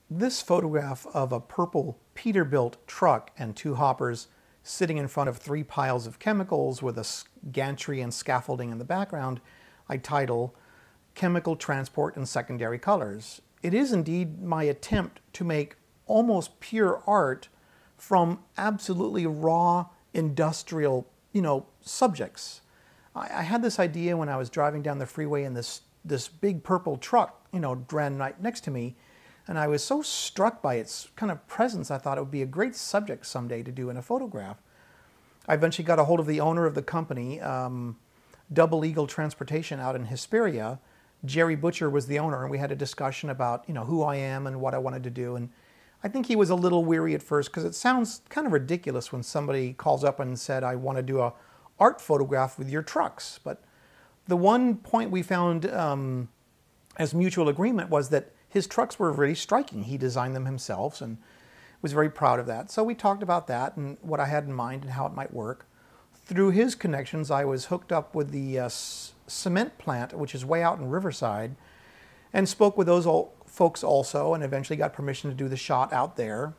This photograph of a purple Peterbilt truck and two hoppers sitting in front of three piles of chemicals with a gantry and scaffolding in the background, I title Chemical Transport in Secondary Colors. It is indeed my attempt to make almost pure art from absolutely raw industrial, subjects. I had this idea when I was driving down the freeway and this big purple truck, ran right next to me. And I was so struck by its kind of presence, I thought it would be a great subject someday to do in a photograph. I eventually got a hold of the owner of the company, Double Eagle Transportation out in Hesperia. Jerry Butcher was the owner, and we had a discussion about, who I am and what I wanted to do. And I think he was a little weary at first because it sounds kind of ridiculous when somebody calls up and said, I want to do a art photograph with your trucks. But the one point we found as mutual agreement was that his trucks were really striking. He designed them himself and was very proud of that. So we talked about that and what I had in mind and how it might work. Through his connections, I was hooked up with the cement plant, which is way out in Riverside, and spoke with those folks also, and eventually got permission to do the shot out there.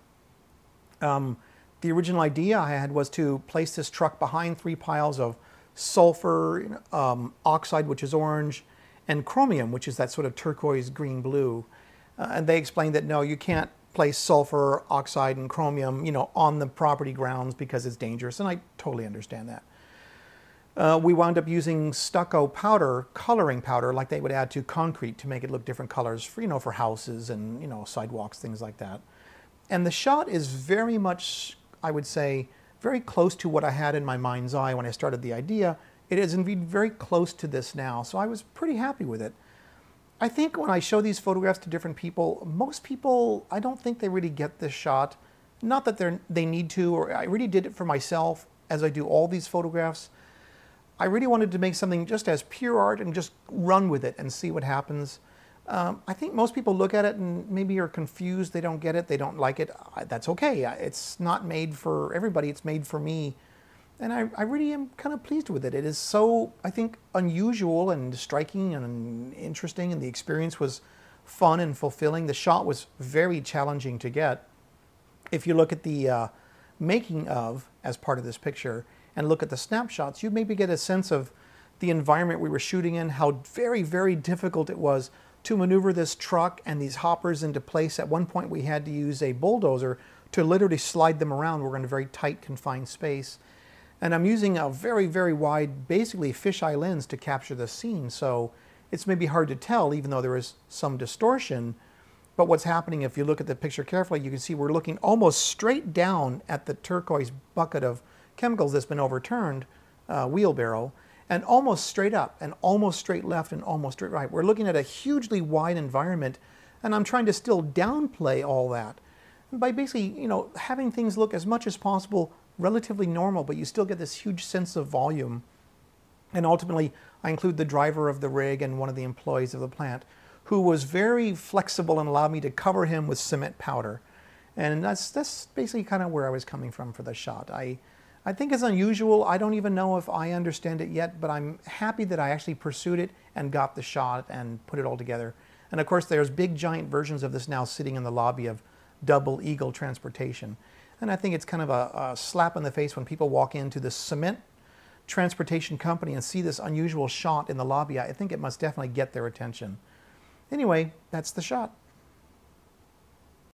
The original idea I had was to place this truck behind three piles of sulfur, oxide, which is orange, and chromium, which is that sort of turquoise green blue. And they explained that no, you can't place sulfur, oxide, and chromium, on the property grounds because it's dangerous, and I totally understand that. We wound up using stucco powder, coloring powder, like they would add to concrete to make it look different colors for, for houses and, sidewalks, things like that. And the shot is very much, I would say, very close to what I had in my mind's eye when I started the idea. It is indeed very close to this now, so I was pretty happy with it. I think when I show these photographs to different people, most people, I don't think they really get this shot. Not that they need to, or I really did it for myself as I do all these photographs. I really wanted to make something just as pure art and just run with it and see what happens. I think most people look at it and maybe are confused, they don't get it, they don't like it. That's okay. It's not made for everybody, it's made for me. And I really am kind of pleased with it. It is so, I think, unusual and striking and interesting, and the experience was fun and fulfilling. The shot was very challenging to get. If you look at the making of, as part of this picture, and look at the snapshots, you maybe get a sense of the environment we were shooting in, how very, very difficult it was to maneuver this truck and these hoppers into place. At one point we had to use a bulldozer to literally slide them around. We're in a very tight, confined space. And I'm using a very, very wide, basically fisheye lens to capture the scene. So it's maybe hard to tell, even though there is some distortion. But what's happening, if you look at the picture carefully, you can see we're looking almost straight down at the turquoise bucket of chemicals that's been overturned, wheelbarrow, and almost straight up, and almost straight left, and almost straight right. We're looking at a hugely wide environment, and I'm trying to still downplay all that by basically, having things look as much as possible relatively normal, but you still get this huge sense of volume. And ultimately, I include the driver of the rig and one of the employees of the plant, who was very flexible and allowed me to cover him with cement powder. And that's basically kind of where I was coming from for the shot. I think it's unusual. I don't even know if I understand it yet, but I'm happy that I actually pursued it and got the shot and put it all together. And of course, there's big, giant versions of this now sitting in the lobby of Double Eagle Transportation. And I think it's kind of a slap in the face when people walk into this cement transportation company and see this unusual shot in the lobby. I think it must definitely get their attention. Anyway, that's the shot.